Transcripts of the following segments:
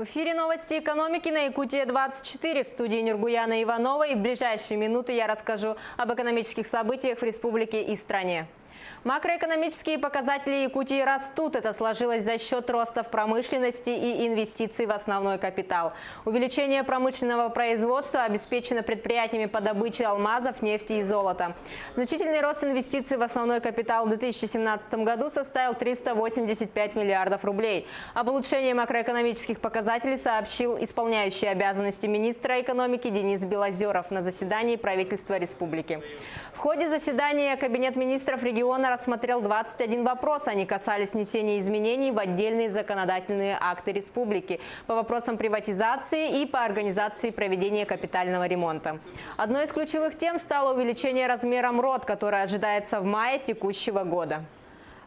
эфире новости экономики на Якутия-24. В студии Нургуяна Иванова. И в ближайшие минуты я расскажу об экономических событиях в республике и стране. Макроэкономические показатели Якутии растут. Это сложилось за счет роста в промышленности и инвестиций в основной капитал. Увеличение промышленного производства обеспечено предприятиями по добыче алмазов, нефти и золота. Значительный рост инвестиций в основной капитал в 2017 году составил 385 миллиардов рублей. Об улучшении макроэкономических показателей сообщил исполняющий обязанности министра экономики Денис Белозеров на заседании правительства республики. В ходе заседания Кабинет министров региона рассмотрел 21 вопрос. Они касались внесения изменений в отдельные законодательные акты республики по вопросам приватизации и по организации проведения капитального ремонта. Одной из ключевых тем стало увеличение размера МРОТ, которое ожидается в мае текущего года.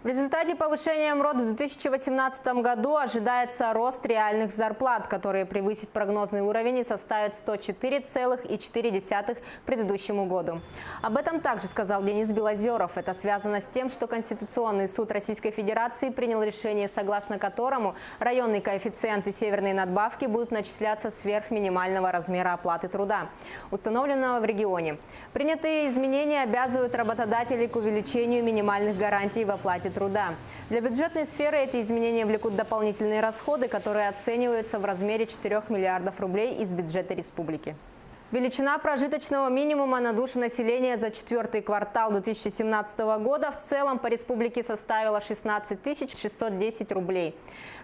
В результате повышения МРОТ в 2018 году ожидается рост реальных зарплат, которые превысит прогнозный уровень и составит 104,4 к предыдущему году. Об этом также сказал Денис Белозеров. Это связано с тем, что Конституционный суд Российской Федерации принял решение, согласно которому районный коэффициент и северные надбавки будут начисляться сверх минимального размера оплаты труда, установленного в регионе. Принятые изменения обязывают работодателей к увеличению минимальных гарантий в оплате труда. Для бюджетной сферы эти изменения влекут дополнительные расходы, которые оцениваются в размере 4 миллиардов рублей из бюджета республики. Величина прожиточного минимума на душу населения за четвертый квартал 2017 года в целом по республике составила 16 610 рублей.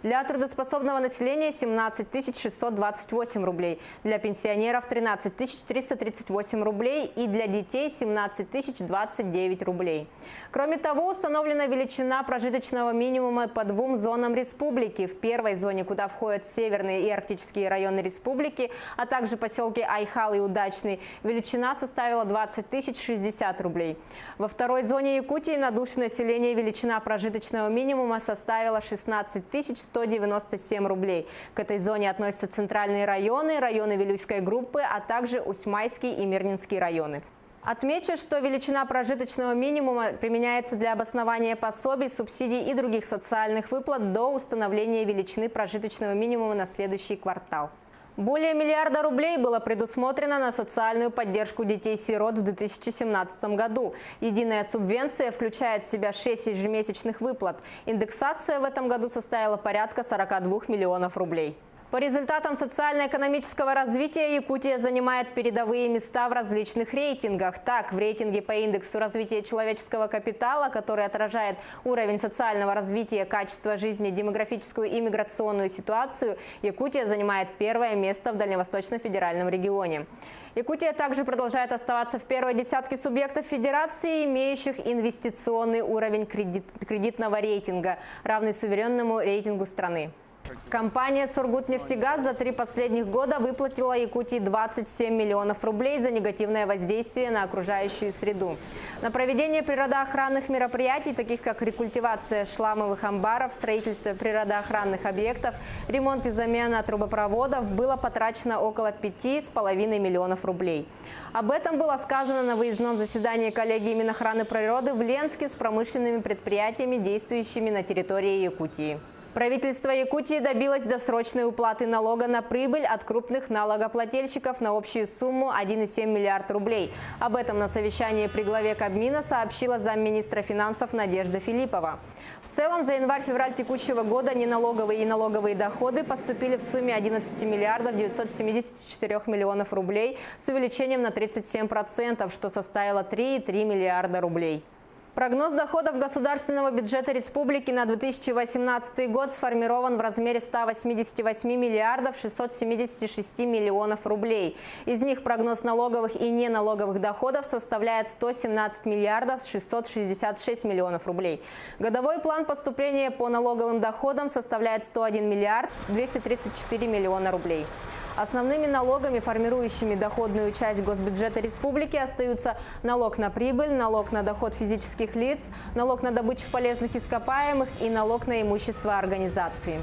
Для трудоспособного населения 17 628 рублей, для пенсионеров 13 338 рублей и для детей 17 029 рублей. Кроме того, установлена величина прожиточного минимума по двум зонам республики. В первой зоне, куда входят северные и арктические районы республики, а также поселки Айхал и Удачный, величина составила 20 060 рублей. Во второй зоне Якутии на душу населения величина прожиточного минимума составила 16 197 рублей. К этой зоне относятся центральные районы, районы Вилюйской группы, а также Усьмайский и Мирнинский районы. Отмечу, что величина прожиточного минимума применяется для обоснования пособий, субсидий и других социальных выплат до установления величины прожиточного минимума на следующий квартал. Более миллиарда рублей было предусмотрено на социальную поддержку детей-сирот в 2017 году. Единая субвенция включает в себя 6 ежемесячных выплат. Индексация в этом году составила порядка 42 миллионов рублей. По результатам социально-экономического развития Якутия занимает передовые места в различных рейтингах. Так, в рейтинге по индексу развития человеческого капитала, который отражает уровень социального развития, качество жизни, демографическую и миграционную ситуацию, Якутия занимает первое место в Дальневосточном федеральном регионе. Якутия также продолжает оставаться в первой десятке субъектов федерации, имеющих инвестиционный уровень кредитного рейтинга, равный суверенному рейтингу страны. Компания «Сургутнефтегаз» за 3 последних года выплатила Якутии 27 миллионов рублей за негативное воздействие на окружающую среду. На проведение природоохранных мероприятий, таких как рекультивация шламовых амбаров, строительство природоохранных объектов, ремонт и замена трубопроводов, было потрачено около 5,5 миллионов рублей. Об этом было сказано на выездном заседании коллегии Минохраны природы в Ленске с промышленными предприятиями, действующими на территории Якутии. Правительство Якутии добилось досрочной уплаты налога на прибыль от крупных налогоплательщиков на общую сумму 1,7 миллиарда рублей. Об этом на совещании при главе Кабмина сообщила замминистра финансов Надежда Филиппова. В целом, за январь-февраль текущего года неналоговые и налоговые доходы поступили в сумме 11 миллиардов 974 миллионов рублей с увеличением на 37%, что составило 3,3 миллиарда рублей. Прогноз доходов государственного бюджета республики на 2018 год сформирован в размере 188 миллиардов 676 миллионов рублей. Из них прогноз налоговых и неналоговых доходов составляет 117 миллиардов 666 миллионов рублей. Годовой план поступления по налоговым доходам составляет 101 миллиард 234 миллиона рублей. Основными налогами, формирующими доходную часть госбюджета республики, остаются налог на прибыль, налог на доход физических лиц, налог на добычу полезных ископаемых и налог на имущество организации.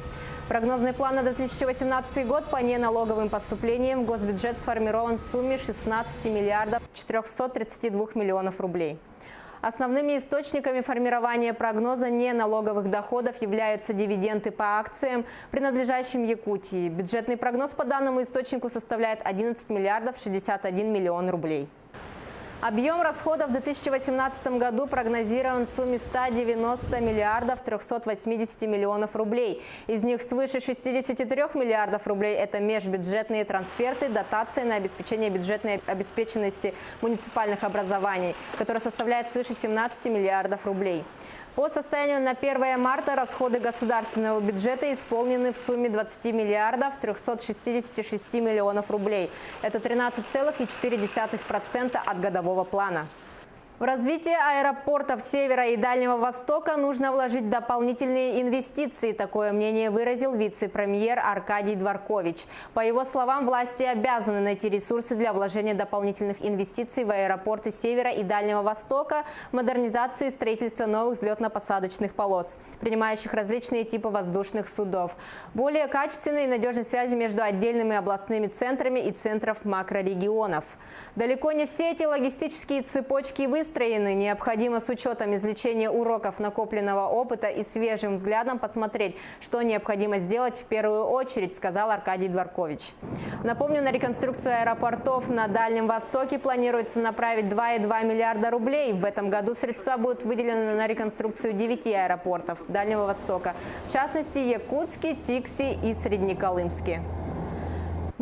Прогнозный план на 2018 год по неналоговым поступлениям в госбюджет сформирован в сумме 16 миллиардов 432 миллионов рублей. Основными источниками формирования прогноза неналоговых доходов являются дивиденды по акциям, принадлежащим Якутии. Бюджетный прогноз по данному источнику составляет 11 миллиардов 61 миллион рублей. Объем расходов в 2018 году прогнозирован в сумме 190 миллиардов 380 миллионов рублей. Из них свыше 63 миллиардов рублей – это межбюджетные трансферты, дотации на обеспечение бюджетной обеспеченности муниципальных образований, которая составляет свыше 17 миллиардов рублей. По состоянию на 1 марта расходы государственного бюджета исполнены в сумме 20 миллиардов 366 миллионов рублей. Это 13,4% от годового плана. В развитие аэропортов Севера и Дальнего Востока нужно вложить дополнительные инвестиции. Такое мнение выразил вице-премьер Аркадий Дворкович. По его словам, власти обязаны найти ресурсы для вложения дополнительных инвестиций в аэропорты Севера и Дальнего Востока, модернизацию и строительство новых взлетно-посадочных полос, принимающих различные типы воздушных судов, более качественной и надежной связи между отдельными областными центрами и центров макрорегионов. Далеко не все эти логистические цепочки выстроены. Необходимо с учетом извлечения уроков накопленного опыта и свежим взглядом посмотреть, что необходимо сделать в первую очередь, сказал Аркадий Дворкович. Напомню, на реконструкцию аэропортов на Дальнем Востоке планируется направить 2,2 миллиарда рублей. В этом году средства будут выделены на реконструкцию 9 аэропортов Дальнего Востока, в частности Якутске, Тикси и Среднеколымске.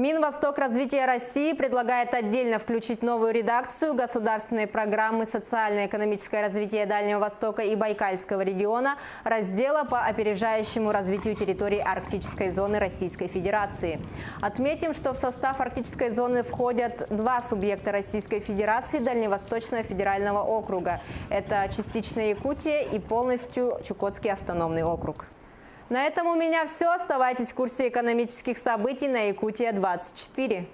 Минвостокразвития России предлагает отдельно включить новую редакцию государственной программы «Социально-экономическое развитие Дальнего Востока и Байкальского региона» раздела по опережающему развитию территории Арктической зоны Российской Федерации. Отметим, что в состав Арктической зоны входят два субъекта Российской Федерации Дальневосточного федерального округа. Это частично Якутия и полностью Чукотский автономный округ. На этом у меня все. Оставайтесь в курсе экономических событий на Якутия 24.